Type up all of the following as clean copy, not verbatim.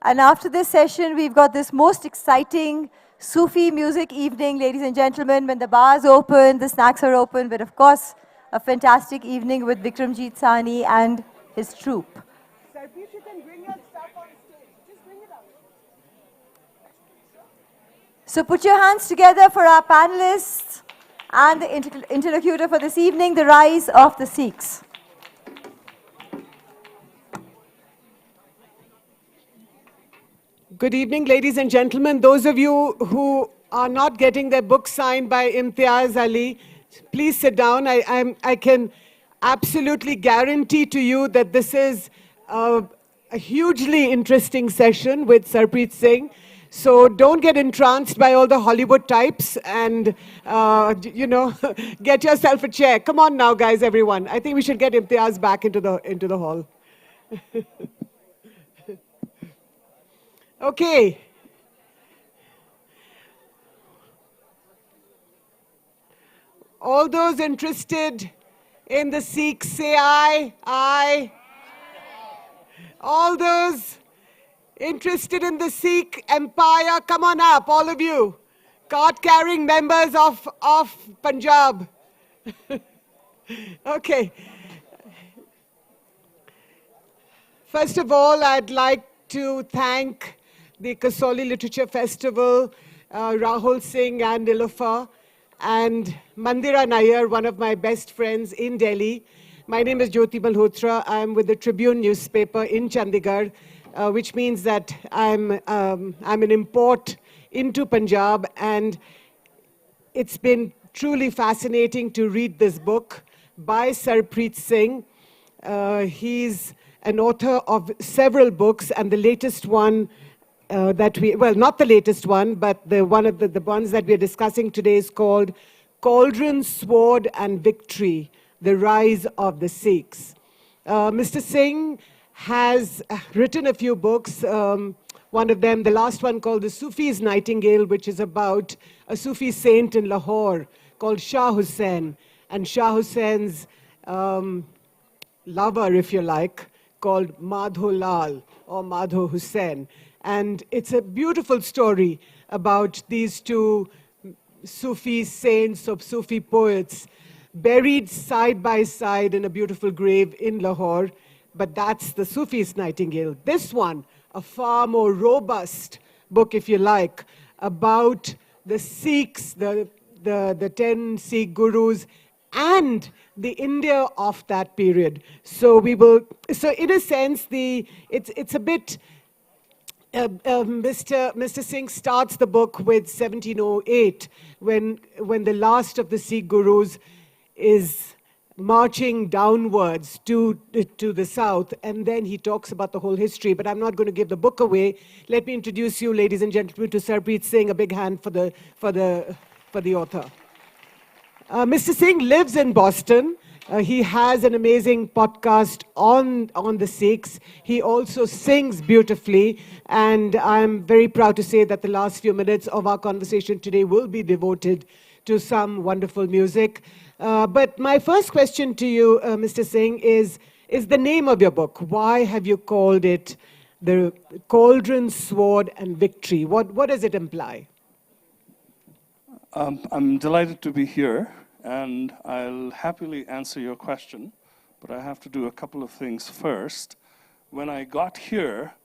And after this session, we've got this most exciting Sufi music evening, ladies and gentlemen, when the bars open, the snacks are open, but of course, a fantastic evening with Vikramjit Sahni and his troupe. Sarbpreet, you can bring your stuff on stage. Just bring it out. So put your hands together for our panelists and the interlocutor for this evening, the rise of the Sikhs. Good evening, ladies and gentlemen. Those of you who are not getting their book signed by Imtiaz Ali, please sit down. I can absolutely guarantee to you that this is a hugely interesting session with Sarbpreet Singh. So don't get entranced by all the Hollywood types and, get yourself a chair. Come on now, guys, everyone. I think we should get Imtiaz back into the hall. Okay. All those interested in the Sikhs, say aye. Aye. All those interested in the Sikh empire, come on up, all of you. Card-carrying members of Punjab. Okay. First of all, I'd like to thank the Kasoli Literature Festival, Rahul Singh and Nilofer, and Mandira Nair, one of my best friends in Delhi. My name is Jyoti Malhotra. I'm with the Tribune newspaper in Chandigarh, which means that I'm an import into Punjab, and it's been truly fascinating to read this book by Sarbpreet Singh. He's an author of several books, and the latest one not the latest one, but one of the ones that we're discussing today is called Cauldron, Sword and Victory, The Rise of the Sikhs. Mr. Singh has written a few books, one of them, the last one called The Sufi's Nightingale, which is about a Sufi saint in Lahore called Shah Hussain, and Shah Hussein's lover, if you like, called Madho Lal or Madho Hussain. And it's a beautiful story about these two Sufi saints or Sufi poets buried side by side in a beautiful grave in Lahore. But that's the Sufi's Nightingale. This one, a far more robust book, if you like, about the Sikhs, the 10 Sikh gurus, and the India of that period. So in a sense, it's a bit. Mr. Singh starts the book with 1708, when the last of the Sikh gurus is marching downwards to the south, and then he talks about the whole history. But I'm not going to give the book away. Let me introduce you, ladies and gentlemen, to Sarbpreet Singh. A big hand for the author. Mr. Singh lives in Boston. He has an amazing podcast on the Sikhs. He also sings beautifully, and I'm very proud to say that the last few minutes of our conversation today will be devoted to some wonderful music. But my first question to you, Mr. Singh, is the name of your book. Why have you called it The Cauldron, Sword and Victory? What does it imply? I'm delighted to be here, and I'll happily answer your question, but I have to do a couple of things first. When I got here,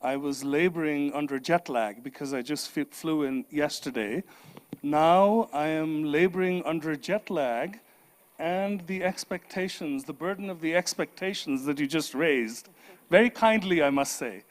I was laboring under jet lag because I just flew in yesterday. Now I am laboring under jet lag and the expectations, the burden of the expectations that you just raised, very kindly, I must say.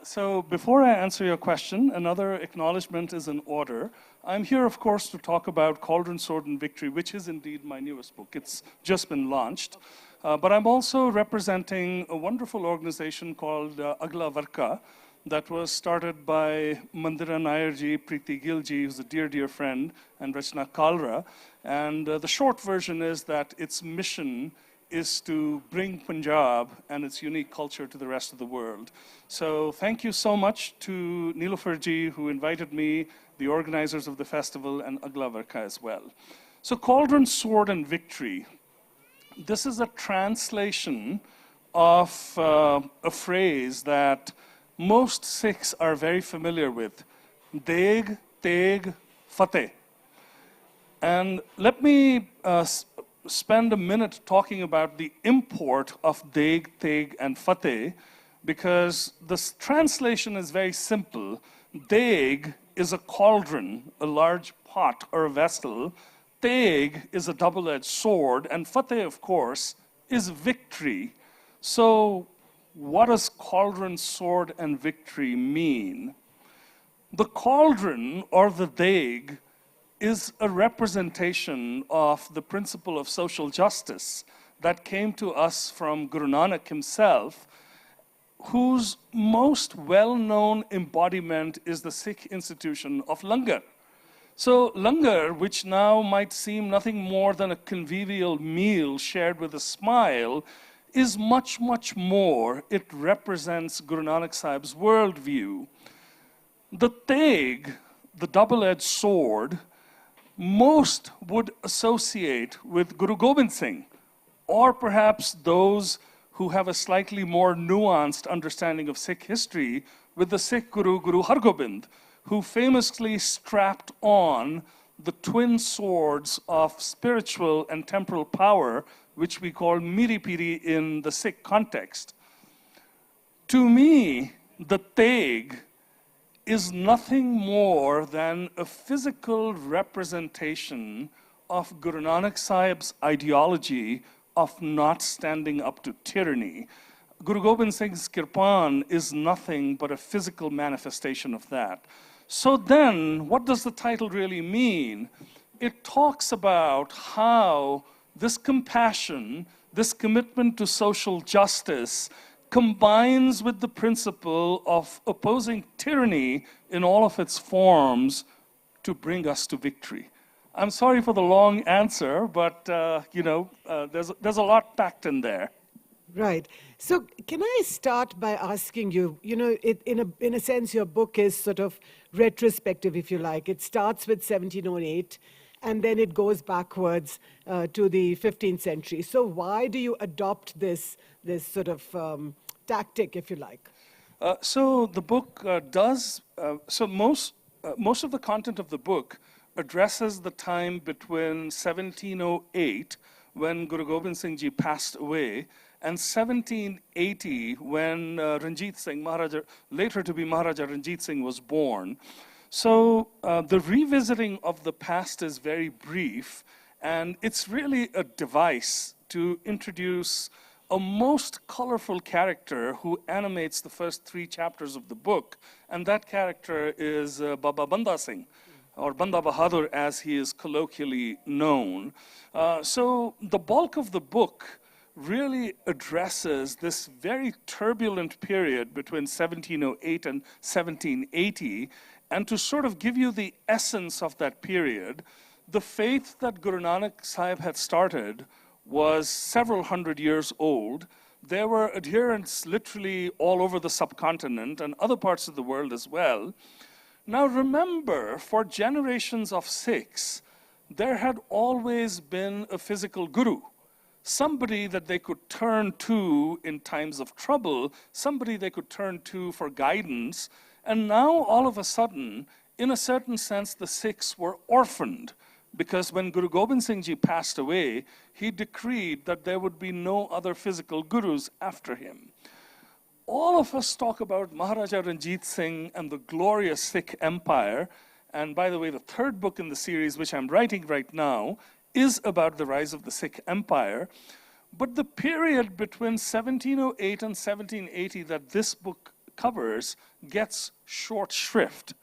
So before I answer your question, another acknowledgement is in order. I'm here, of course, to talk about Cauldron, Sword and Victory, which is indeed my newest book. It's just been launched. But I'm also representing a wonderful organization called Agla Varka that was started by Mandira Nair ji, Preeti Gill ji, who's a dear, dear friend, and Rachna Kalra. And the short version is that its mission is to bring Punjab and its unique culture to the rest of the world. So thank you so much to Nilofer ji, who invited me, the organizers of the festival, and Agla Varka as well. So Cauldron, Sword and Victory. This is a translation of a phrase that most Sikhs are very familiar with. Deg, Teg, Fateh. And let me spend a minute talking about the import of Deg, Teg, and Fateh, because this translation is very simple. Deg is a cauldron, a large pot or a vessel. Teg is a double-edged sword, and Fateh, of course, is victory. So what does cauldron, sword, and victory mean? The cauldron, or the Deg, is a representation of the principle of social justice that came to us from Guru Nanak himself, whose most well-known embodiment is the Sikh institution of langar. So langar, which now might seem nothing more than a convivial meal shared with a smile, is much, much more. It represents Guru Nanak Sahib's worldview. The Teg, the double-edged sword, most would associate with Guru Gobind Singh, or perhaps those who have a slightly more nuanced understanding of Sikh history with the Sikh Guru, Guru Har Gobind, who famously strapped on the twin swords of spiritual and temporal power, which we call Miri Piri in the Sikh context. To me, the Teg is nothing more than a physical representation of Guru Nanak Sahib's ideology of not standing up to tyranny. Guru Gobind Singh's kirpan is nothing but a physical manifestation of that. So then, what does the title really mean? It talks about how this compassion, this commitment to social justice, combines with the principle of opposing tyranny in all of its forms to bring us to victory. I'm sorry for the long answer, but there's a lot packed in there. Right. So can I start by asking you, in a sense, your book is sort of retrospective, if you like. It starts with 1708, and then it goes backwards to the 15th century. So why do you adopt this sort of tactic, if you like? So the book most of the content of the book addresses the time between 1708, when Guru Gobind Singh Ji passed away, and 1780, when Ranjit Singh, later to be Maharaja Ranjit Singh, was born. So the revisiting of the past is very brief, and it's really a device to introduce a most colorful character who animates the first 3 chapters of the book, and that character is Baba Banda Singh, or Banda Bahadur as he is colloquially known. So the bulk of the book really addresses this very turbulent period between 1708 and 1780, and to sort of give you the essence of that period, the faith that Guru Nanak Sahib had started was several hundred years old. There were adherents literally all over the subcontinent and other parts of the world as well. Now remember, for generations of Sikhs, there had always been a physical guru, somebody that they could turn to in times of trouble, somebody they could turn to for guidance. And now all of a sudden, in a certain sense, the Sikhs were orphaned, because when Guru Gobind Singh Ji passed away, he decreed that there would be no other physical gurus after him. All of us talk about Maharaja Ranjit Singh and the glorious Sikh empire. And by the way, the 3rd book in the series, which I'm writing right now, is about the rise of the Sikh empire. But the period between 1708 and 1780 that this book covers gets short shrift.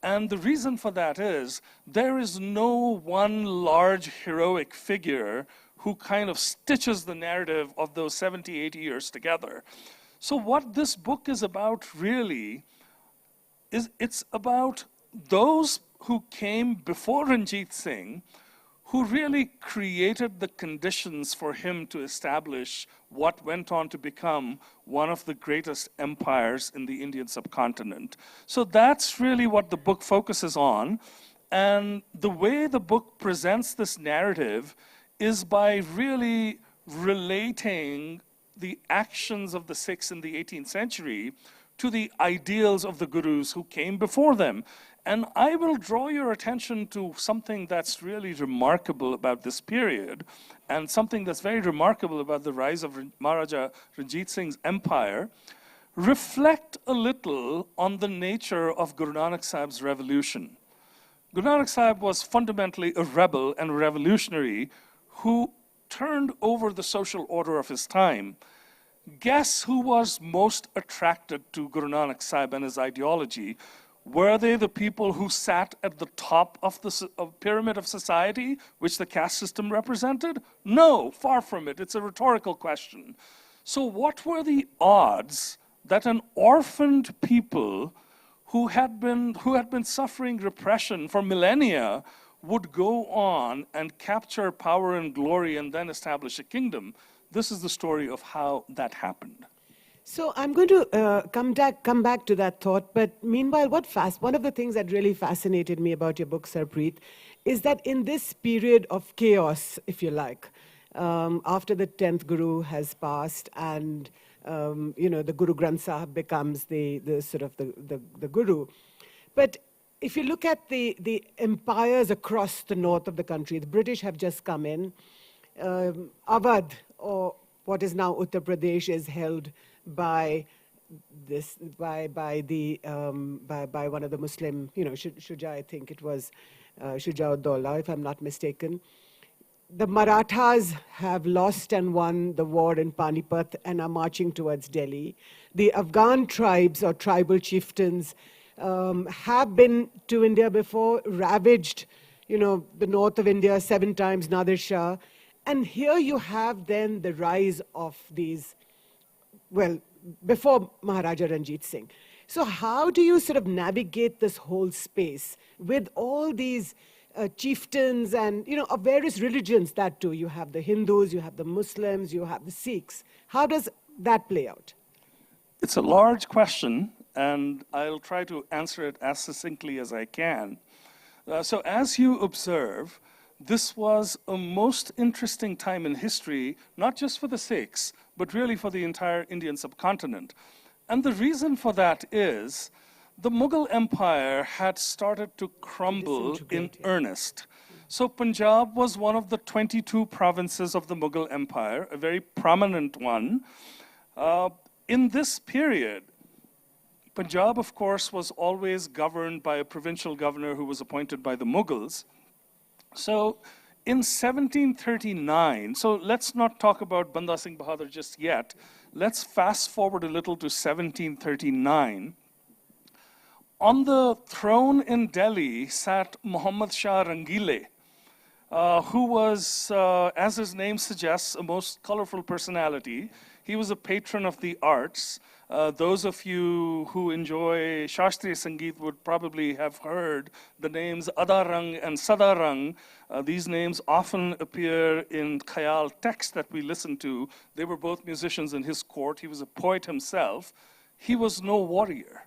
And the reason for that is there is no one large heroic figure who kind of stitches the narrative of those 70, 80 years together. So what this book is about really is it's about those who came before Ranjit Singh, who really created the conditions for him to establish what went on to become one of the greatest empires in the Indian subcontinent. So that's really what the book focuses on. And the way the book presents this narrative is by really relating the actions of the Sikhs in the 18th century to the ideals of the gurus who came before them. And I will draw your attention to something that's really remarkable about this period, and something that's very remarkable about the rise of Maharaja Ranjit Singh's empire. Reflect a little on the nature of Guru Nanak Sahib's revolution. Guru Nanak Sahib was fundamentally a rebel and a revolutionary who turned over the social order of his time. Guess who was most attracted to Guru Nanak Sahib and his ideology? Were they the people who sat at the top of the pyramid of society, which the caste system represented? No, far from it. It's a rhetorical question. So what were the odds that an orphaned people who had been suffering repression for millennia would go on and capture power and glory and then establish a kingdom? This is the story of how that happened. So I'm going to come back to that thought, but meanwhile, one of the things that really fascinated me about your book, Sarbpreet, is that in this period of chaos, if you like, after the 10th Guru has passed and the Guru Granth Sahib becomes the Guru, but if you look at the empires across the north of the country, the British have just come in. Awadh, or what is now Uttar Pradesh, is held by one of the Muslim, Shuja, I think it was Shuja-ud-Dawla, if I'm not mistaken. The Marathas have lost and won the war in Panipat and are marching towards Delhi. The Afghan tribes or tribal chieftains have been to India before, ravaged, the north of India 7 times, Nadir Shah. And here you have then the rise of these, before Maharaja Ranjit Singh. So how do you sort of navigate this whole space with all these chieftains and, of various religions that too? You have the Hindus, you have the Muslims, you have the Sikhs. How does that play out? It's a large question, and I'll try to answer it as succinctly as I can. So as you observe, this was a most interesting time in history, not just for the Sikhs, but really for the entire Indian subcontinent. And the reason for that is the Mughal Empire had started to crumble in earnest. So Punjab was one of the 22 provinces of the Mughal Empire, a very prominent one. In this period, Punjab, of course, was always governed by a provincial governor who was appointed by the Mughals. So in 1739, so let's not talk about Banda Singh Bahadur just yet. Let's fast forward a little to 1739. On the throne in Delhi sat Muhammad Shah Rangile, who was, as his name suggests, a most colorful personality. He was a patron of the arts. Those of you who enjoy Shastriya Sangeet would probably have heard the names Adarang and Sadarang. These names often appear in Khayal texts that we listen to. They were both musicians in his court. He was a poet himself. He was no warrior.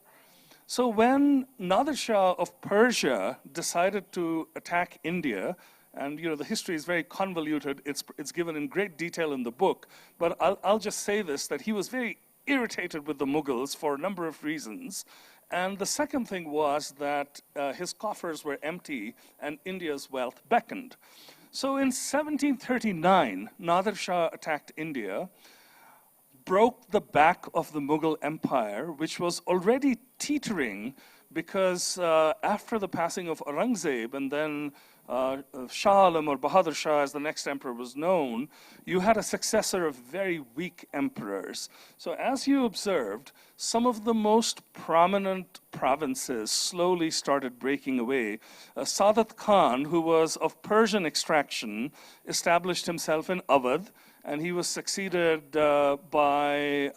So when Nadir Shah of Persia decided to attack India, and the history is very convoluted, it's given in great detail in the book, but I'll just say this, that he was very irritated with the Mughals for a number of reasons. And the second thing was that his coffers were empty and India's wealth beckoned. So in 1739, Nadir Shah attacked India, broke the back of the Mughal Empire, which was already teetering because after the passing of Aurangzeb and then Shah Alam or Bahadur Shah, as the next emperor was known, you had a successor of very weak emperors. So as you observed, some of the most prominent provinces slowly started breaking away. Sadat Khan, who was of Persian extraction, established himself in Awadh, and he was succeeded by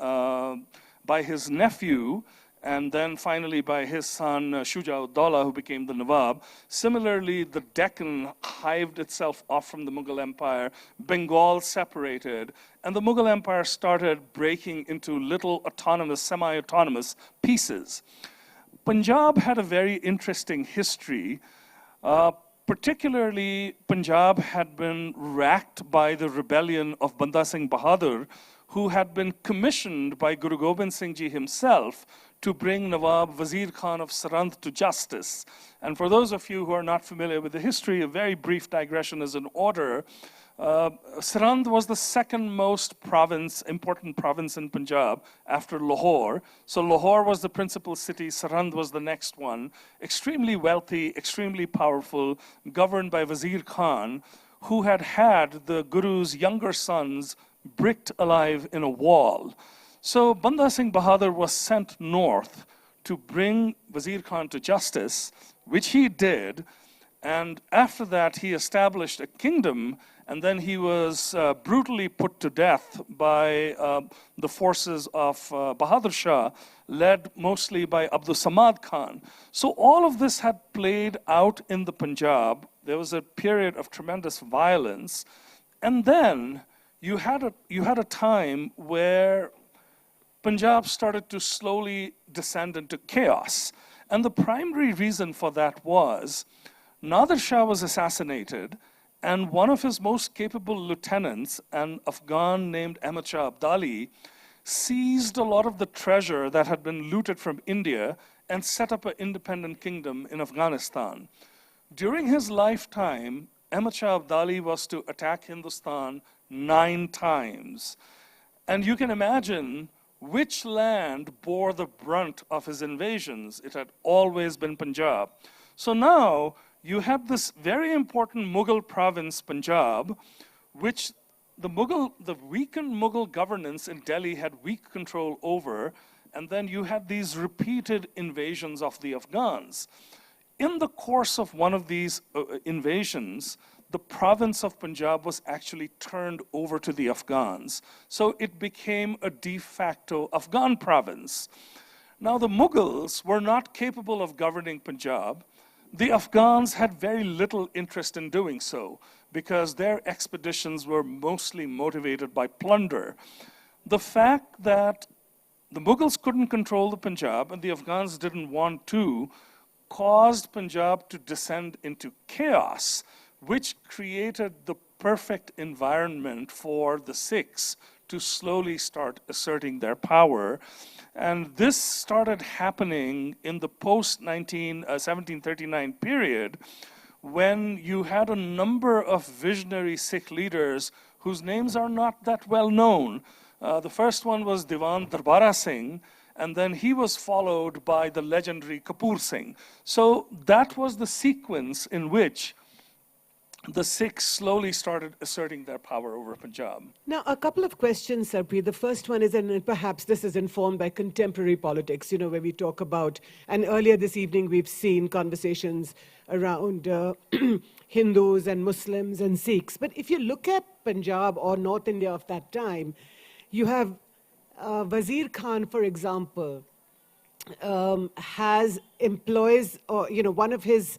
his nephew, and then finally by his son Shuja-ud-Dawla, who became the Nawab. Similarly, the Deccan hived itself off from the Mughal Empire, Bengal separated, and the Mughal Empire started breaking into little autonomous, semi-autonomous pieces. Punjab had a very interesting history. Particularly, Punjab had been racked by the rebellion of Banda Singh Bahadur, who had been commissioned by Guru Gobind Singh Ji himself to bring Nawab Wazir Khan of Sirhind to justice. And for those of you who are not familiar with the history, a very brief digression is in order. Sirhind was the second most important province in Punjab after Lahore. So Lahore was the principal city, Sirhind was the next one. Extremely wealthy, extremely powerful, governed by Wazir Khan, who had the Guru's younger sons bricked alive in a wall. So Banda Singh Bahadur was sent north to bring Wazir Khan to justice, which he did. And after that, he established a kingdom, and then he was brutally put to death by the forces of Bahadur Shah, led mostly by Abdul Samad Khan. So all of this had played out in the Punjab. There was a period of tremendous violence. And then you had a time where Punjab started to slowly descend into chaos. And the primary reason for that was Nadir Shah was assassinated, and one of his most capable lieutenants, an Afghan named Ahmad Shah Abdali, seized a lot of the treasure that had been looted from India and set up an independent kingdom in Afghanistan. During his lifetime, Ahmad Shah Abdali was to attack Hindustan 9 times. And you can imagine which land bore the brunt of his invasions. It had always been Punjab. So now you had this very important Mughal province, Punjab, which the weakened Mughal governance in Delhi had weak control over, and then you had these repeated invasions of the Afghans. In the course of one of these invasions, the province of Punjab was actually turned over to the Afghans. So it became a de facto Afghan province. Now the Mughals were not capable of governing Punjab. The Afghans had very little interest in doing so because their expeditions were mostly motivated by plunder. The fact that the Mughals couldn't control the Punjab and the Afghans didn't want to caused Punjab to descend into chaos, which created the perfect environment for the Sikhs to slowly start asserting their power. And this started happening in the post-1739 period, when you had a number of visionary Sikh leaders whose names are not that well known. The first one was Diwan Darbara Singh, and then he was followed by the legendary Kapoor Singh. So that was the sequence in which the Sikhs slowly started asserting their power over Punjab. Now, a couple of questions, Sarbpreet. The first one is, and perhaps this is informed by contemporary politics, where we talk about, and earlier this evening we've seen conversations around Hindus and Muslims and Sikhs. But if you look at Punjab or North India of that time, you have Wazir Khan, for example, employs, or one of his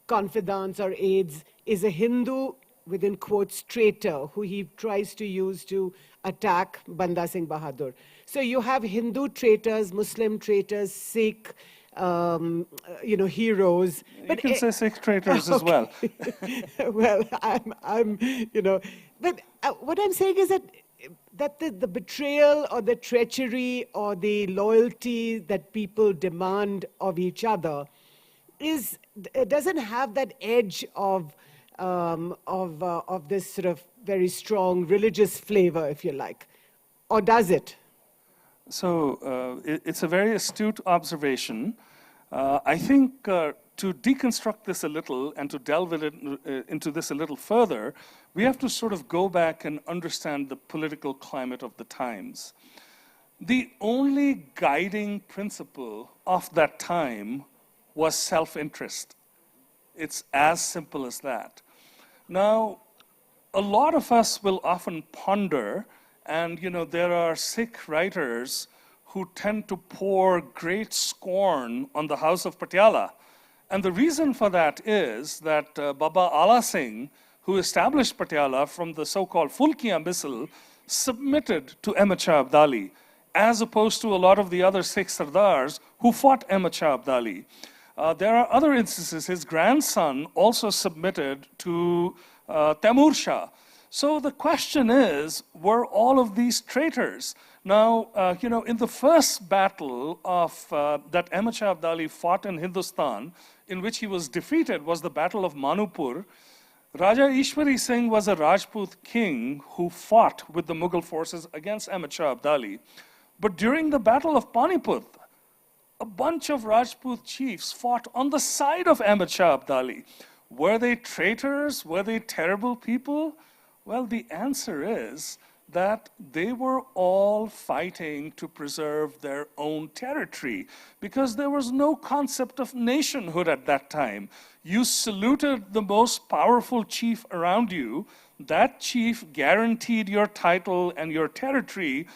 confidants or aides is a Hindu, within quotes, traitor, who he tries to use to attack Banda Singh Bahadur. So you have Hindu traitors, Muslim traitors, Sikh, heroes. You can say Sikh traitors as well. Well, but what I'm saying is that the betrayal or the treachery or the loyalty that people demand of each other doesn't have that edge of this sort of very strong religious flavor, if you like, or does it? So it's a very astute observation. I think to deconstruct this a little and to delve into this a little further, we have to sort of go back and understand the political climate of the times. The only guiding principle of that time was self-interest. It's as simple as that. Now, a lot of us will often ponder, and there are Sikh writers who tend to pour great scorn on the House of Patiala. And the reason for that is that Baba Ala Singh, who established Patiala from the so-called Fulkiya Misl, submitted to Ahmad Shah Abdali, as opposed to a lot of the other Sikh Sardars who fought Ahmad Shah Abdali. There are other instances. His grandson also submitted to Taimur Shah. So the question is, were all of these traitors? Now, in the first battle of that Ahmad Shah Abdali fought in Hindustan, in which he was defeated, was the Battle of Manupur. Raja Ishwari Singh was a Rajput king who fought with the Mughal forces against Ahmad Shah Abdali. But during the Battle of Panipat, a bunch of Rajput chiefs fought on the side of Ahmad Shah Abdali. Were they traitors? Were they terrible people? Well, the answer is that they were all fighting to preserve their own territory because there was no concept of nationhood at that time. You saluted the most powerful chief around you. That chief guaranteed your title and your territory.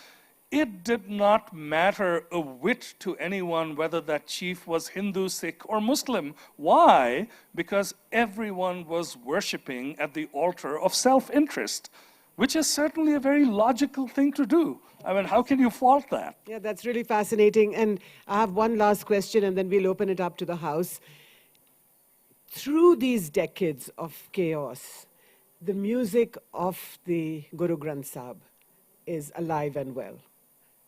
It did not matter a whit to anyone whether that chief was Hindu, Sikh, or Muslim. Why? Because everyone was worshipping at the altar of self-interest, which is certainly a very logical thing to do. I mean, how can you fault that? Yeah, that's really fascinating. And I have one last question, and then we'll open it up to the House. Through these decades of chaos, the music of the Guru Granth Sahib is alive and well.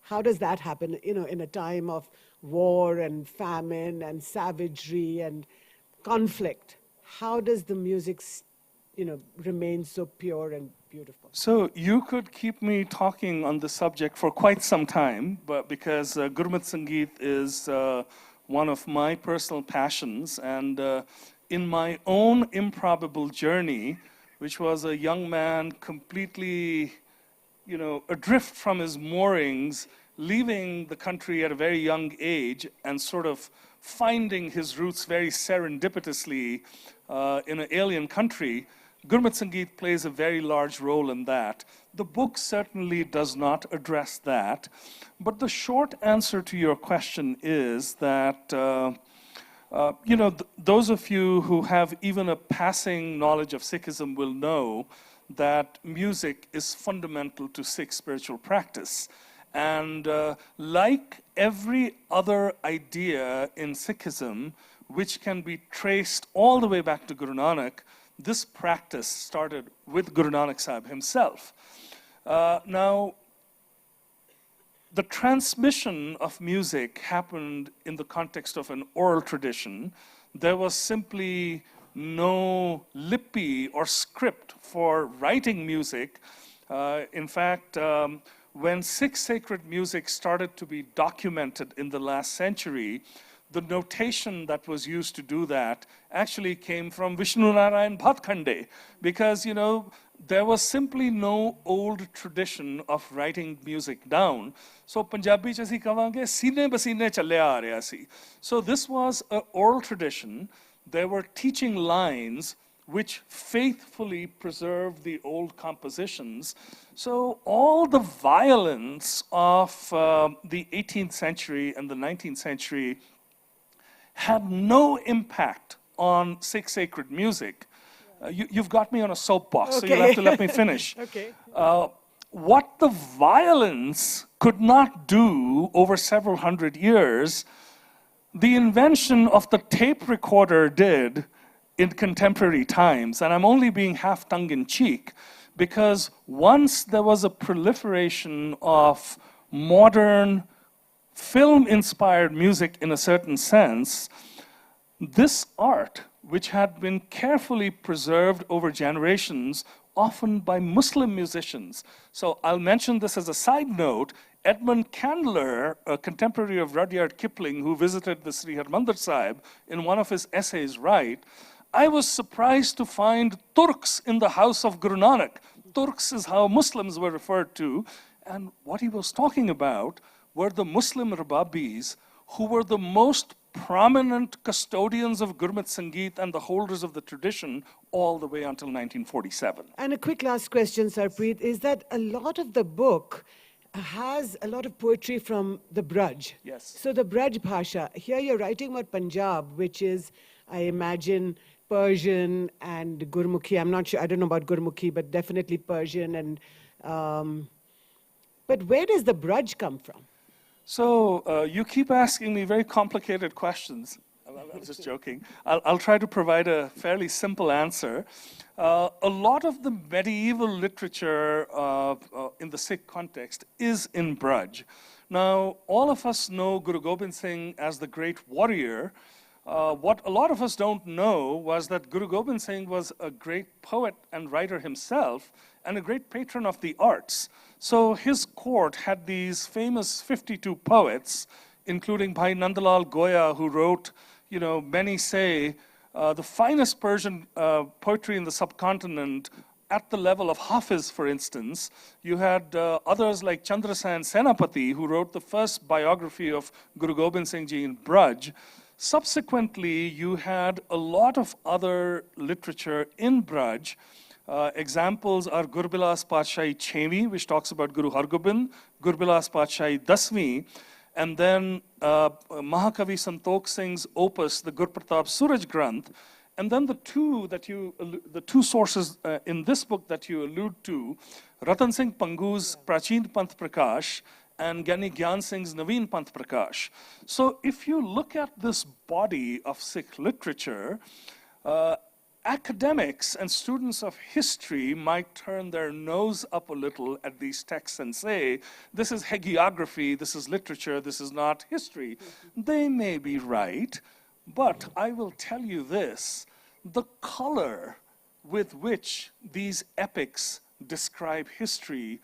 How does that happen, in a time of war and famine and savagery and conflict? How does the music, remain so pure and beautiful? So you could keep me talking on the subject for quite some time, but because Gurmat Sangeet is one of my personal passions, and in my own improbable journey, which was a young man completely adrift from his moorings, leaving the country at a very young age and sort of finding his roots very serendipitously in an alien country, Gurmat Sangeet plays a very large role in that. The book certainly does not address that, but the short answer to your question is that those of you who have even a passing knowledge of Sikhism will know that music is fundamental to Sikh spiritual practice. And like every other idea in Sikhism, which can be traced all the way back to Guru Nanak, this practice started with Guru Nanak Sahib himself. Now, the transmission of music happened in the context of an oral tradition. There was simply no lipi or script for writing music. In fact, when Sikh sacred music started to be documented in the last century, the notation that was used to do that actually came from Vishnu Narayan Bhatkhande, because, there was simply no old tradition of writing music down. So Punjabi ch assi kavange sine basine challe aa reha si. So this was an oral tradition. There were teaching lines which faithfully preserved the old compositions. So all the violence of the 18th century and the 19th century had no impact on Sikh sacred music. You've got me on a soapbox, so you'll have to let me finish. Okay. What the violence could not do over several hundred years, the invention of the tape recorder did in contemporary times. And I'm only being half tongue-in-cheek, because once there was a proliferation of modern film-inspired music in a certain sense, this art, which had been carefully preserved over generations, often by Muslim musicians. So I'll mention this as a side note. Edmund Candler, a contemporary of Rudyard Kipling, who visited the Sri Harmandir Sahib, in one of his essays write, I was surprised to find Turks in the house of Guru Nanak. Turks is how Muslims were referred to. And what he was talking about were the Muslim Rababis, who were the most prominent custodians of Gurmat Sangeet and the holders of the tradition all the way until 1947. And a quick last question, Sarbpreet, is that a lot of the book has a lot of poetry from the Braj. Yes. So the Braj Bhasha, here you're writing about Punjab, which is, I imagine, Persian and Gurmukhi. I'm not sure, I don't know about Gurmukhi, but definitely Persian. And but where does the Braj come from? So you keep asking me very complicated questions. I'm just joking. I'll try to provide a fairly simple answer. A lot of the medieval literature in the Sikh context is in Braj. Now, all of us know Guru Gobind Singh as the great warrior. What a lot of us don't know was that Guru Gobind Singh was a great poet and writer himself and a great patron of the arts. So his court had these famous 52 poets, including Bhai Nandalal Goya, who wrote, you know, many say, the finest Persian poetry in the subcontinent at the level of Hafiz, for instance. You had others like Chandrasen Senapati, who wrote the first biography of Guru Gobind Singh Ji in Braj. Subsequently, you had a lot of other literature in Braj. Examples are Gurbilas Patshahi Chhevi, which talks about Guru Hargobind, Gurbilas Patshahi Dasvi, and then Mahakavi Santokh Singh's opus, the Gurpratap Suraj Granth. And then the two sources in this book that you allude to, Ratan Singh Pangu's Prachin Panth Prakash and Gyani Gyan Singh's Naveen Panth Prakash. So if you look at this body of Sikh literature, academics and students of history might turn their nose up a little at these texts and say, this is hagiography, this is literature, this is not history. They may be right, but I will tell you this, the color with which these epics describe history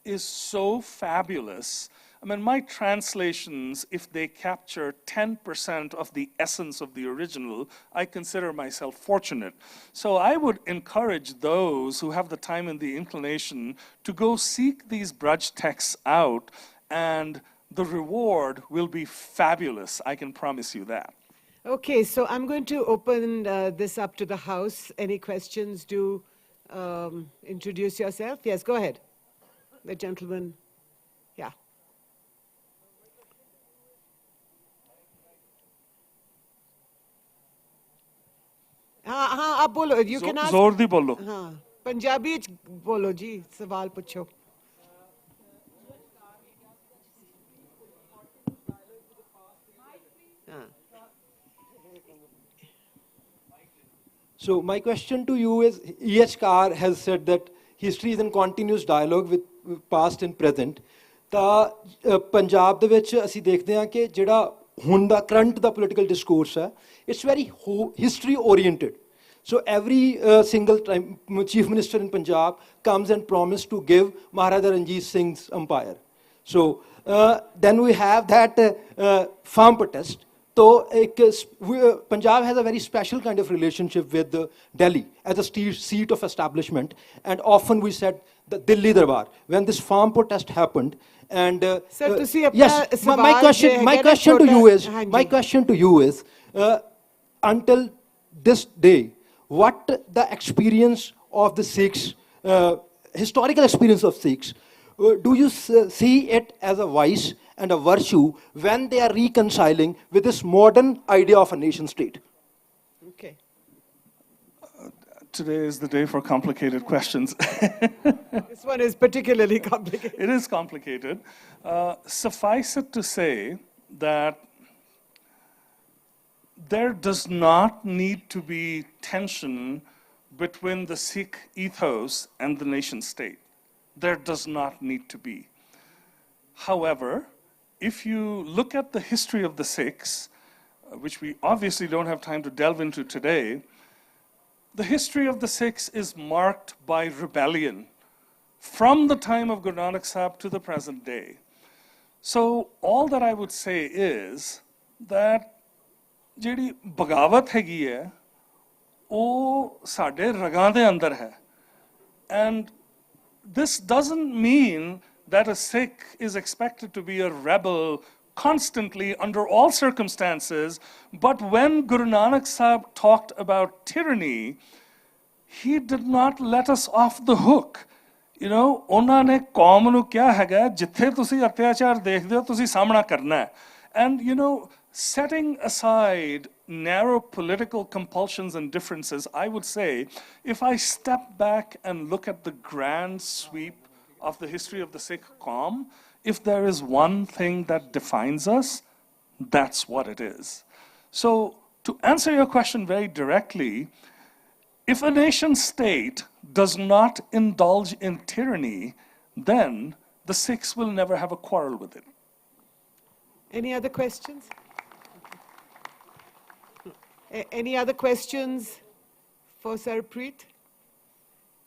is so fabulous. I mean, my translations, if they capture 10% of the essence of the original, I consider myself fortunate. So I would encourage those who have the time and the inclination to go seek these Braj texts out, and the reward will be fabulous. I can promise you that. Okay, so I'm going to open this up to the House. Any questions? Do introduce yourself. Yes, go ahead. The gentleman. Yeah. हाँ आप बोलो you can ask जोर दी बोलो हाँ पंजाबी च बोलो जी सवाल पूछो So my question to you is, E.H. Carr has said that history is in continuous dialogue with past and present. ਤਾਂ ਪੰਜਾਬ ਦੇ ਵਿੱਚ ਅਸੀਂ ਦੇਖਦੇ ਹਾਂ ਕਿ ਜਿਹੜਾ ਹੁਣ ਦਾ ਕਰੰਟ ਦਾ ਪੋਲੀਟੀਕਲ ਡਿਸਕੋਰਸ ਹੈ, it's very history oriented. So every single time Chief Minister in Punjab comes and promises to give Maharaja Ranjit Singh's empire. So then we have that farm protest. So Punjab has a very special kind of relationship with Delhi as a seat of establishment. And often we said the Delhi Darbar, when this farm protest happened, and yes, my question to you is, until this day, what the experience of the Sikhs, historical experience of Sikhs, do you see it as a vice and a virtue when they are reconciling with this modern idea of a nation state? Okay. Today is the day for complicated questions. This one is particularly complicated. It is complicated. Suffice it to say that there does not need to be tension between the Sikh ethos and the nation state. There does not need to be. However, if you look at the history of the Sikhs, which we obviously don't have time to delve into today, the history of the Sikhs is marked by rebellion from the time of Guru Nanak Sahib to the present day. So all that I would say is that ਜਿਹੜੀ ਬਗਾਵਤ ਹੈਗੀ ਹੈ ਉਹ ਸਾਡੇ ਰਗਾਂ ਦੇ ਅੰਦਰ ਹੈ. And this doesn't mean that a Sikh is expected to be a rebel constantly under all circumstances, but when Guru Nanak Sahib talked about tyranny, he did not let us off the hook. You know, ਉਹਨਾਂ ਨੇ ਕੌਮ ਨੂੰ ਕਿਹਾ ਹੈਗਾ ਜਿੱਥੇ ਤੁਸੀਂ ਅਤਿਆਚਾਰ ਦੇਖਦੇ ਹੋ ਤੁਸੀਂ ਸਾਹਮਣਾ ਕਰਨਾ ਹੈ. And you know, setting aside narrow political compulsions and differences, I would say, if I step back and look at the grand sweep of the history of the Sikh Qaum, if there is one thing that defines us, that's what it is. So To answer your question very directly, if a nation state does not indulge in tyranny, then the Sikhs will never have a quarrel with it. Any other questions? Any other questions for Sarbpreet?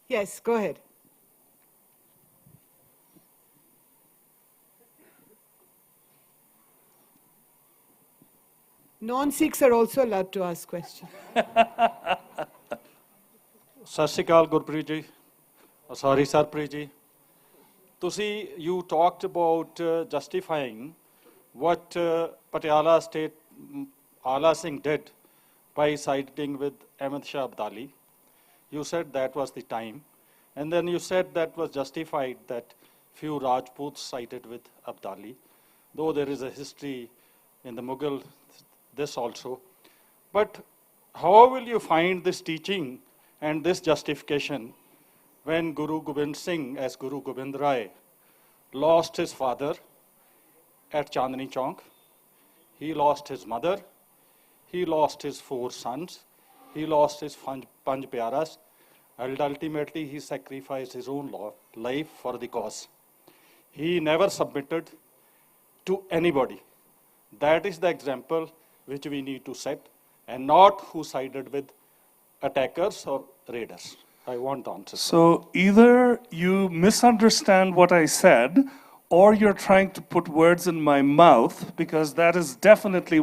Yes, go ahead. Non-Sikhs are also allowed to ask questions. ਸਤਿ ਸ਼੍ਰੀ ਅਕਾਲ Gurpreet ji sorry Sarpreet ਜੀ ਤੁਸੀਂ you talked about justifying what Patiala State Ala Singh did by siding with Ahmed Shah Abdali. You said that was the time, and then you said that was justified that few Rajputs sided with Abdali, though there is a history in the Mughal this also. But how will you find this teaching and this justification when Guru Gobind Singh, as Guru Gobind Rai, lost his father at Chandni Chowk, he lost his mother, he lost his 4 sons, he lost his Panj Pyaras, and ultimately he sacrificed his own life for the cause. He never submitted to anybody. That is the example which we need to set, and not who sided with attackers or raiders. I want the answer. So either you misunderstand what I said, or you're trying to put words in my mouth, because that is definitely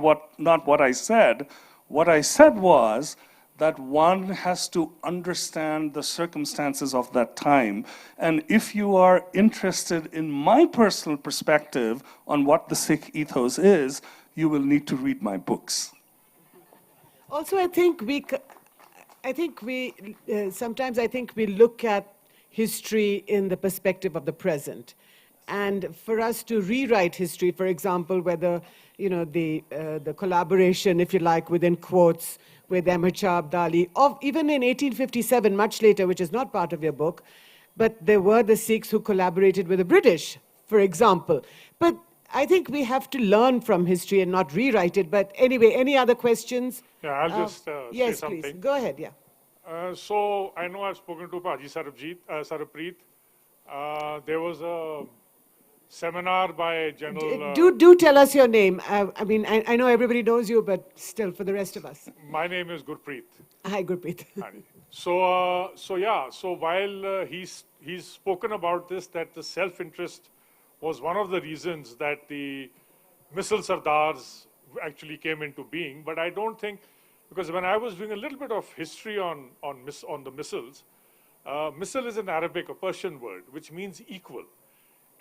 not what I said. What I said was that one has to understand the circumstances of that time. And if you are interested in my personal perspective on what the Sikh ethos is, you will need to read my books. Also, sometimes I think we look at history in the perspective of the present. And for us to rewrite history, for example, whether, the collaboration, if you like, within quotes, with Ahmed Shah Abdali, of even in 1857, much later, which is not part of your book, but there were the Sikhs who collaborated with the British, for example. But I think we have to learn from history and not rewrite it. But anyway, any other questions? Yeah, I'll just say yes, something. please. Go ahead, yeah. So I know I've spoken to Paji Sarbpreet. There was a seminar by General... Do tell us your name. I know everybody knows you, but still, for the rest of us. My name is Gurpreet. Hi, Gurpreet. So while he's spoken about this, that the self-interest was one of the reasons that the missile sardars actually came into being. But I don't think, because when I was doing a little bit of history on the missiles, missile is an Arabic, a Persian word, which means equal.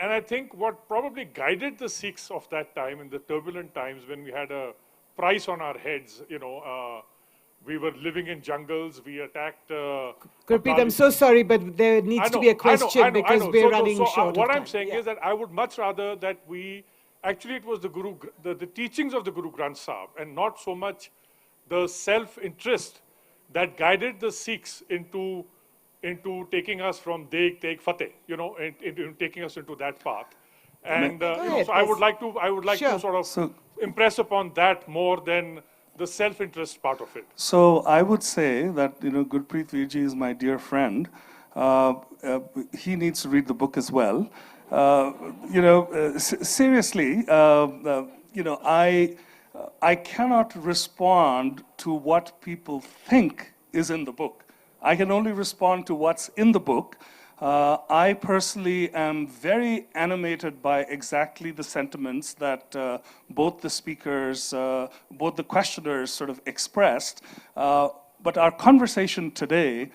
And I think what probably guided the Sikhs of that time, in the turbulent times when we had a price on our heads, we were living in jungles, we attacked... Gurpreet, I'm so sorry, but there needs to be a question because we're running short What of I'm time. saying is that I would much rather that actually it was the teachings of the Guru Granth Sahib, and not so much the self-interest that guided the Sikhs into taking us from Deg, Teg, Fateh, into taking us into that path. And so I would like to sort of impress upon that more than the self-interest part of it. So I would say that, Gurpreet Virji is my dear friend. He needs to read the book as well. Seriously, I cannot respond to what people think is in the book. I can only respond to what's in the book. I personally am very animated by exactly the sentiments that both the speakers, both the questioners sort of expressed. But our conversation today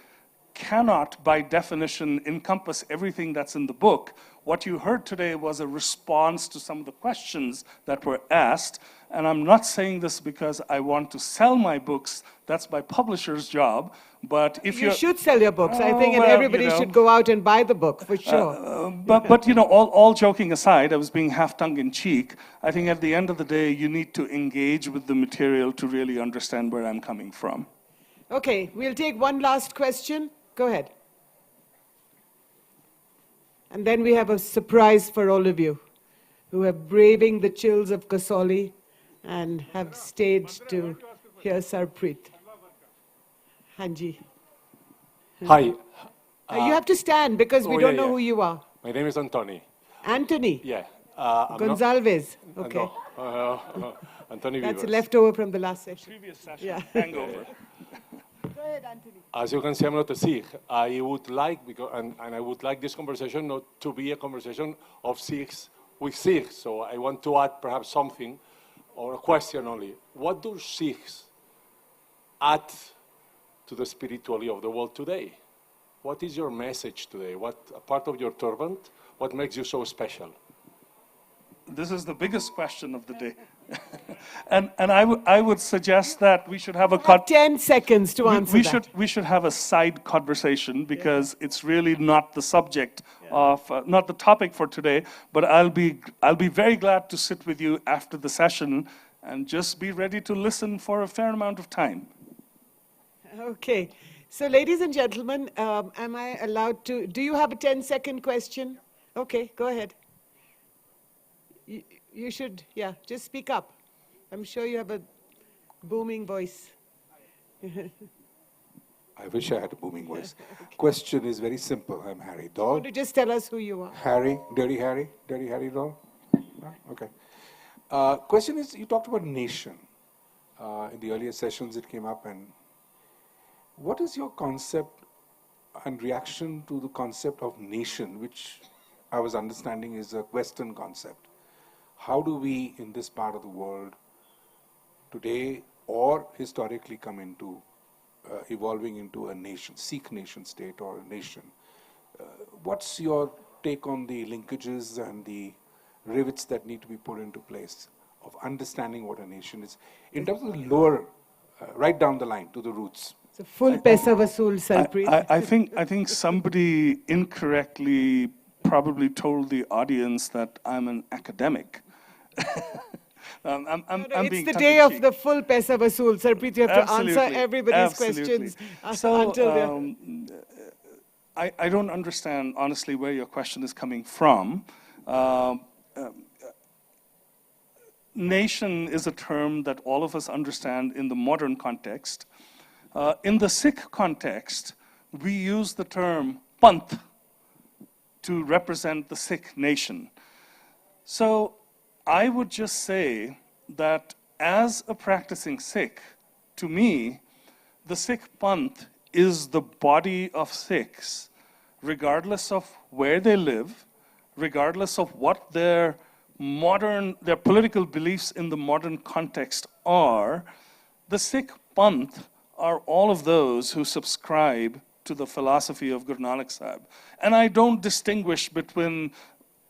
cannot, by definition, encompass everything that's in the book. What you heard today was a response to some of the questions that were asked. And I'm not saying this because I want to sell my books. That's my publisher's job. But if you should sell your books, I think, and everybody should go out and buy the book for sure. But all joking aside, I was being half tongue-in-cheek. I think at the end of the day, you need to engage with the material to really understand where I'm coming from. Okay, we'll take one last question. Go ahead. And then we have a surprise for all of you who are braving the chills of Kasauli and have stayed to... Here's Sarbpreet. Hanji. Hi. You have to stand because we don't know who you are. My name is Antoni. Anthony. Yeah. Gonzalez. Okay. Anthony That's Vivas. leftover from the last session. Previous session, Yeah. hangover. Go ahead, Anthony. As you can see, I'm not a Sikh. I would like, and I would like this conversation not to be a conversation of Sikhs with Sikhs. So I want to add perhaps something or a question only. What do Sikhs add to the spirituality of the world today? What is your message today? What, a part of your turban, what makes you so special? This is the biggest question of the day. and I would suggest that we should have a... 10 seconds to answer that. We should have a side conversation because it's really not the subject of, not the topic for today, but I'll be very glad to sit with you after the session and just be ready to listen for a fair amount of time. Okay. So, ladies and gentlemen, am I allowed to... Do you have a 10-second question? Okay, go ahead. You should, yeah, just speak up. I'm sure you have a booming voice. I wish I had a booming voice. Okay. Question is very simple. I'm Harry Doll. Want to just tell us who you are? Harry, Dirty Harry Doll? No? Okay. Question is, you talked about nation. In the earlier sessions it came up, and what is your concept and reaction to the concept of nation, which I was understanding is a Western concept? How do we, in this part of the world, today or historically come into evolving into a nation, Sikh nation state or a nation? What's your take on the linkages and the rivets that need to be put into place of understanding what a nation is in terms of the lower, right down the line to the roots? It's a full paisa vasool, Sarbpreet. I think somebody incorrectly probably told the audience that I'm an academic. It's the day of the full paisa vasool, Sarbpreet. You have to answer everybody's questions until I don't understand, honestly, where your question is coming from. Nation is a term that all of us understand in the modern context. In the Sikh context, we use the term panth to represent the Sikh nation. So I would just say that as a practicing Sikh, to me, the Sikh panth is the body of Sikhs, regardless of where they live, regardless of what their political beliefs in the modern context are. The Sikh panth are all of those who subscribe to the philosophy of Guru Nanak Sahib. And I don't distinguish between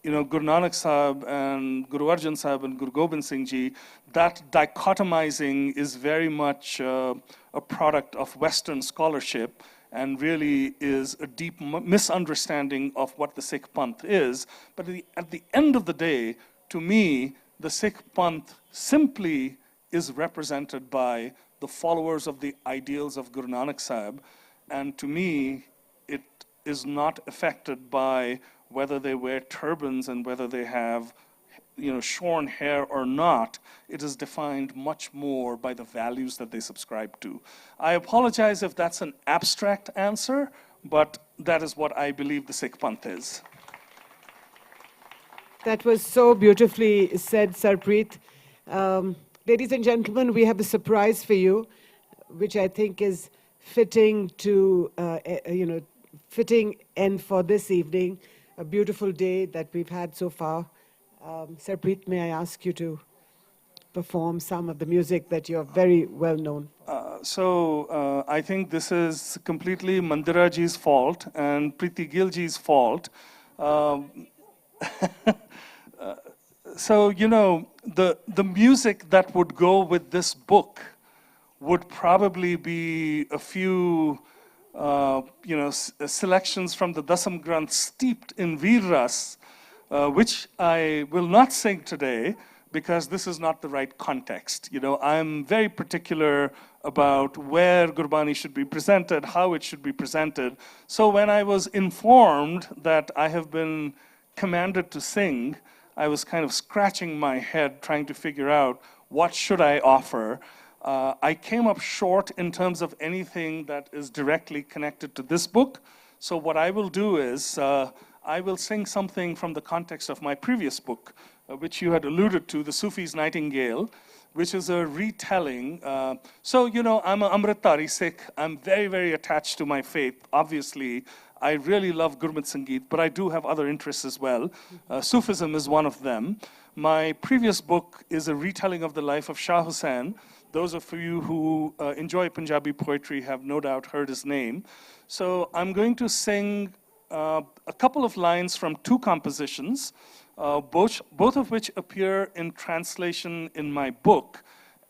Guru Nanak Sahib and Guru Arjan Sahib and Guru Gobind Singh Ji. That dichotomizing is very much a product of Western scholarship and really is a deep misunderstanding of what the Sikh panth is. But at the end of the day, to me, the Sikh panth simply is represented by the followers of the ideals of Guru Nanak Sahib. And to me, it is not affected by whether they wear turbans and whether they have shorn hair or not. It is defined much more by the values that they subscribe to. I apologize if that's an abstract answer, but that is what I believe the Sikh panth is. That was so beautifully said, Sarbpreet. Ladies and gentlemen, we have a surprise for you, which I think is fitting to, fitting end for this evening. A beautiful day that we've had so far. Sarbpreet, may I ask you to perform some of the music that you're very well known for? I think this is completely Mandira ji's fault and Preeti Gill ji's fault. The music that would go with this book would probably be a few selections from the Dasam Granth steeped in Veer Ras, which I will not sing today because this is not the right context. I'm very particular about where Gurbani should be presented, how it should be presented. So when I was informed that I have been commanded to sing, I was kind of scratching my head trying to figure out what should I offer. I came up short in terms of anything that is directly connected to this book. So what I will do is, I will sing something from the context of my previous book, which you had alluded to, The Sufi's Nightingale, which is a retelling. So, you know, I'm an Amritdhari Sikh. I'm very, very attached to my faith. Obviously, I really love Gurmat Sangeet, but I do have other interests as well. Sufism is one of them. My previous book is a retelling of the life of Shah Hussain. Those of you who enjoy Punjabi poetry have no doubt heard his name. So I'm going to sing a couple of lines from two compositions, both of which appear in translation in my book,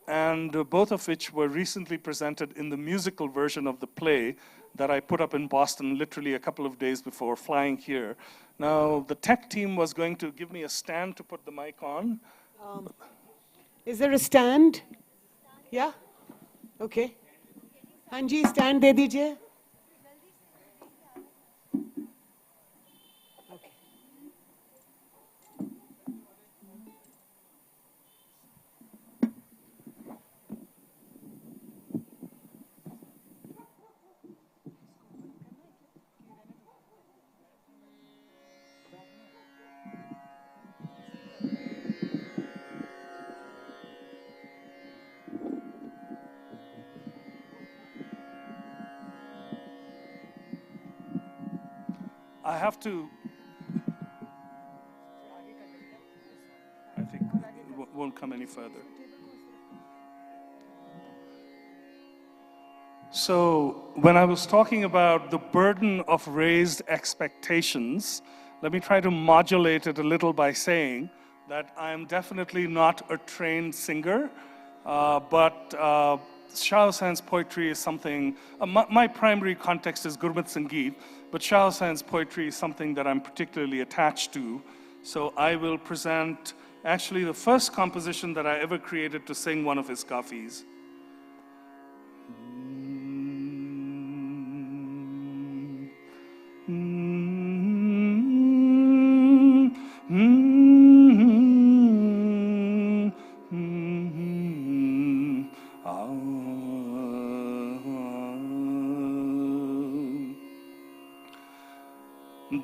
and both of which were recently presented in the musical version of the play that I put up in Boston literally a couple of days before flying here. Now, the tech team was going to give me a stand to put the mic on. Is there a stand? Yeah? Okay. Hanji, stand de dijiye. Okay. I have to, I think it won't come any further. So when I was talking about the burden of raised expectations, let me try to modulate it a little by saying that I'm definitely not a trained singer, but Shah Hussein's poetry is something, my primary context is Gurmat Sangeet, but Shah Hussein's poetry is something that I'm particularly attached to. So I will present actually the first composition that I ever created to sing one of his kafis.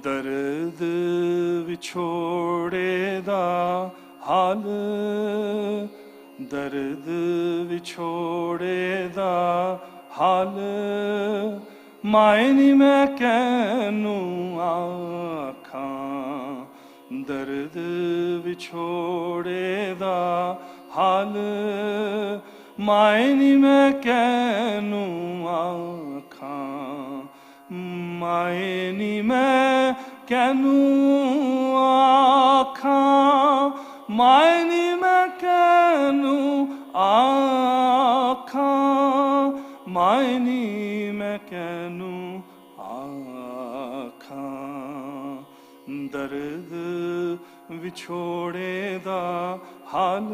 दर्द विछोड़े दा हाल दर्द विछोड़े दा हाल मायनी मैं Keanu आखां दर्द विछोड़े दा हाल मायनी मैं Keanu आखां Mayani मैं Keanu आखां Mayani मैं कैनू आखां मायनी मैं कैनू आखां दर्द विछोड़े दा हाल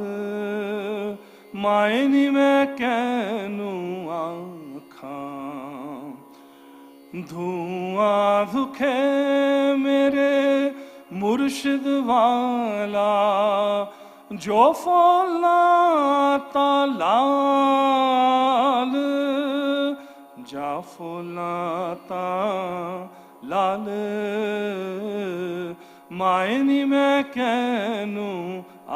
मायनी मैं कैनू आखां धुआं धुखे मेरे मुर्शिद वाला जो फौला लाल जा फौला लाल मायनी मैं Keanu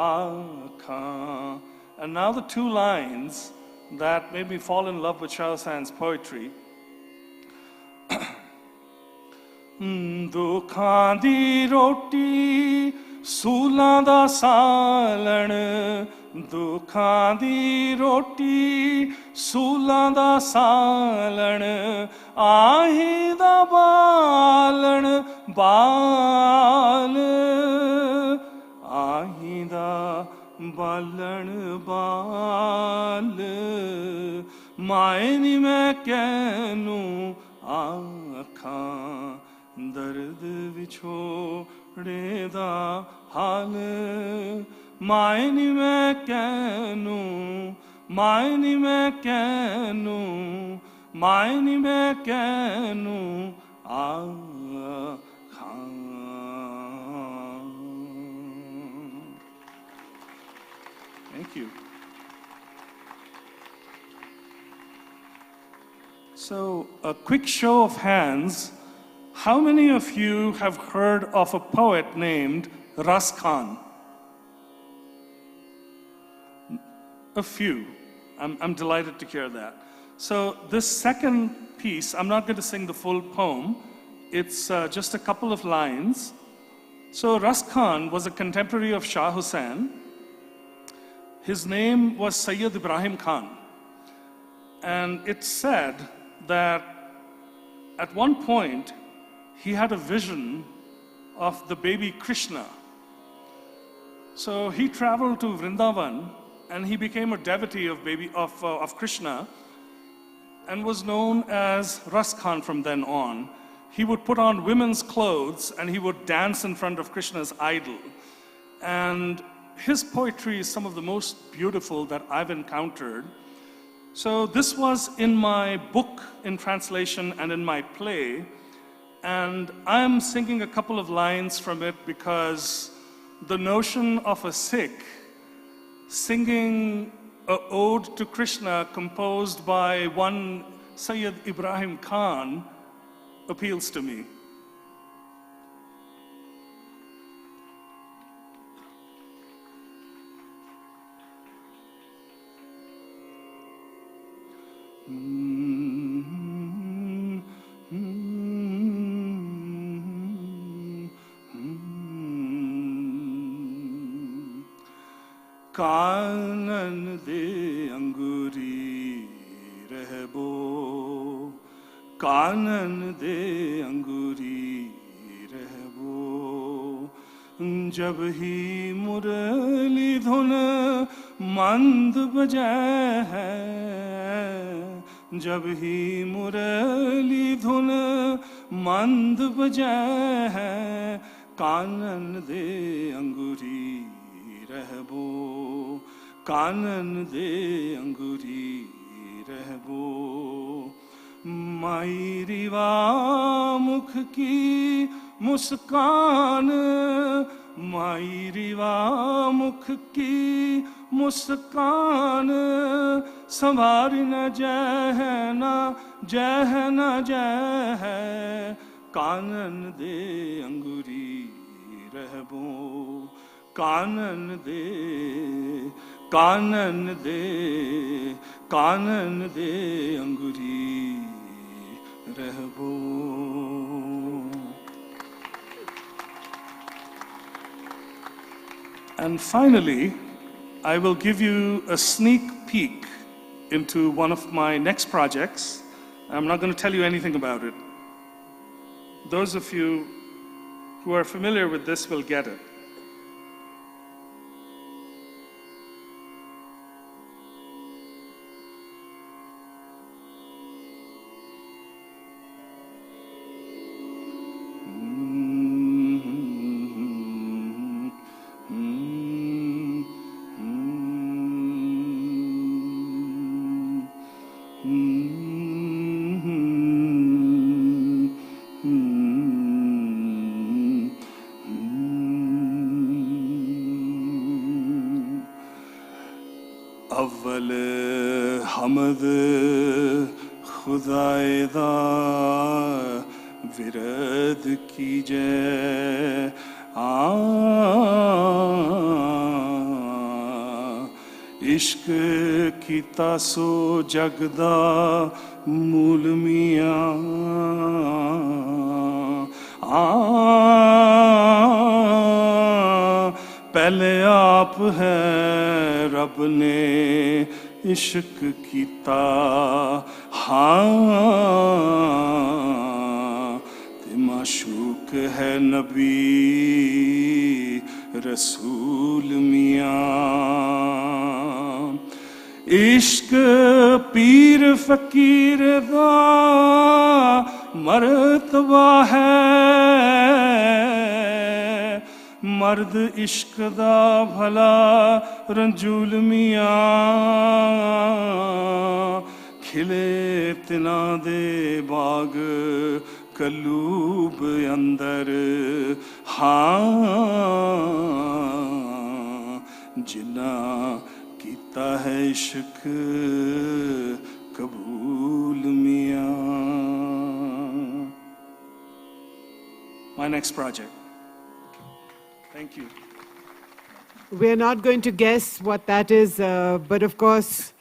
आखां. And now the two lines that made me fall in love with Shah Hussein's poetry. दुखां दी रोटी सूलां दा सालण दुखां दी रोटी सूलां दा सालण आही दा बालण बाल आही दा बालण बाल मायनी मैं कैनू आखां दर्द विछोड़े दा हाल मायनी मैं कैनू मायनी मैं कैनू मायनी मैं Keanu आखां. Thank you. So, a quick show of hands. How many of you have heard of a poet named Ras Khan? A few. I'm delighted to hear that. So this second piece, I'm not going to sing the full poem. It's just a couple of lines. So Ras Khan was a contemporary of Shah Hussain. His name was Sayyid Ibrahim Khan. And it's said that at one point, he had a vision of the baby Krishna. So he traveled to Vrindavan and he became a devotee of Krishna and was known as Ras Khan from then on. He would put on women's clothes and he would dance in front of Krishna's idol. And his poetry is some of the most beautiful that I've encountered. So this was in my book in translation and in my play. And I'm singing a couple of lines from it because the notion of a Sikh singing an ode to Krishna composed by one Sayyid Ibrahim Khan appeals to me. कानन दे अंगूरी रहबो कानन दे अंगूरी रहबो जब ही मुरली धुन मंद बजे है जब ही मुरली धुन मंद बजे है कानन दे अंगूरी रहबो कानन दे अंगूरी रहबो माई रिवा मुख की मुस्कान माई रिवा मुख की मुस्कान संवार न जय न जय कानन दे अंगूरी रहबो कानन दे अंगूरी रहबो. And finally, I will give you a sneak peek into one of my next projects. I'm not going to tell you anything about it. Those of you who are familiar with this will get it. अव्वल हमद खुदाएदा विरद कीजे इश्क कीता सो जगदा मूल मियां पहले आप है रब ने इश्क कीता हाँ ते माशूक है नबी रसूल मियां इश्क पीर फकीर दा मर्तबा है मर्द इश्क दा भला रंजूल मियां खिले तना दे बाग कलूब अंदर हाँ जिन्ना कीता है इश्क Kabool Miyan. My next project. Thank you. We're not going to guess what that is, but of course,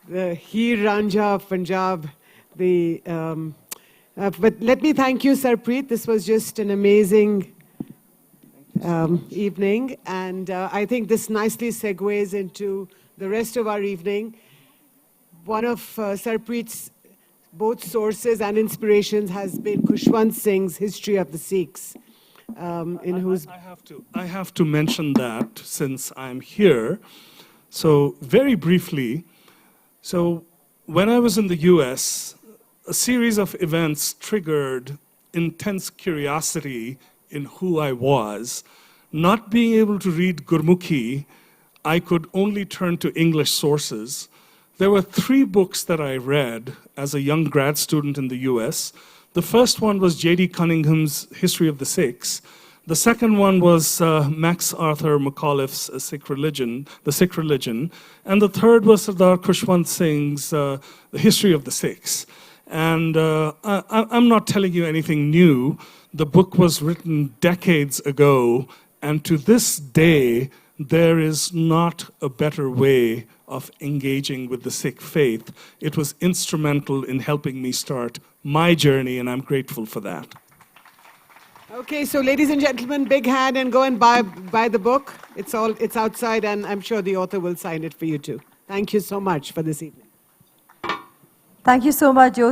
the Heer Ranjha of Punjab. But let me thank you, Sarbpreet. This was just an amazing evening, and I think this nicely segues into the rest of our evening. One of Sarbpreet's both sources and inspirations has been Khushwant Singh's History of the Sikhs. I have to mention that since I'm here. So very briefly, so when I was in the US, a series of events triggered intense curiosity in who I was. Not being able to read Gurmukhi, I could only turn to English sources. There were 3 books that I read as a young grad student in the US. The first one was J.D. Cunningham's History of the Sikhs. The second one was Max Arthur Maucauf's The Sikh Religion. And the third was Sardar Khushwant Singh's The History of the Sikhs. And I'm not telling you anything new. The book was written decades ago, and to this day, there is not a better way of engaging with the Sikh faith. It was instrumental in helping me start my journey, and I'm grateful for that. Okay, so ladies and gentlemen, big hand and go and buy the book. It's outside, and I'm sure the author will sign it for you too. Thank you so much for this evening. Thank you so much, Jyoti.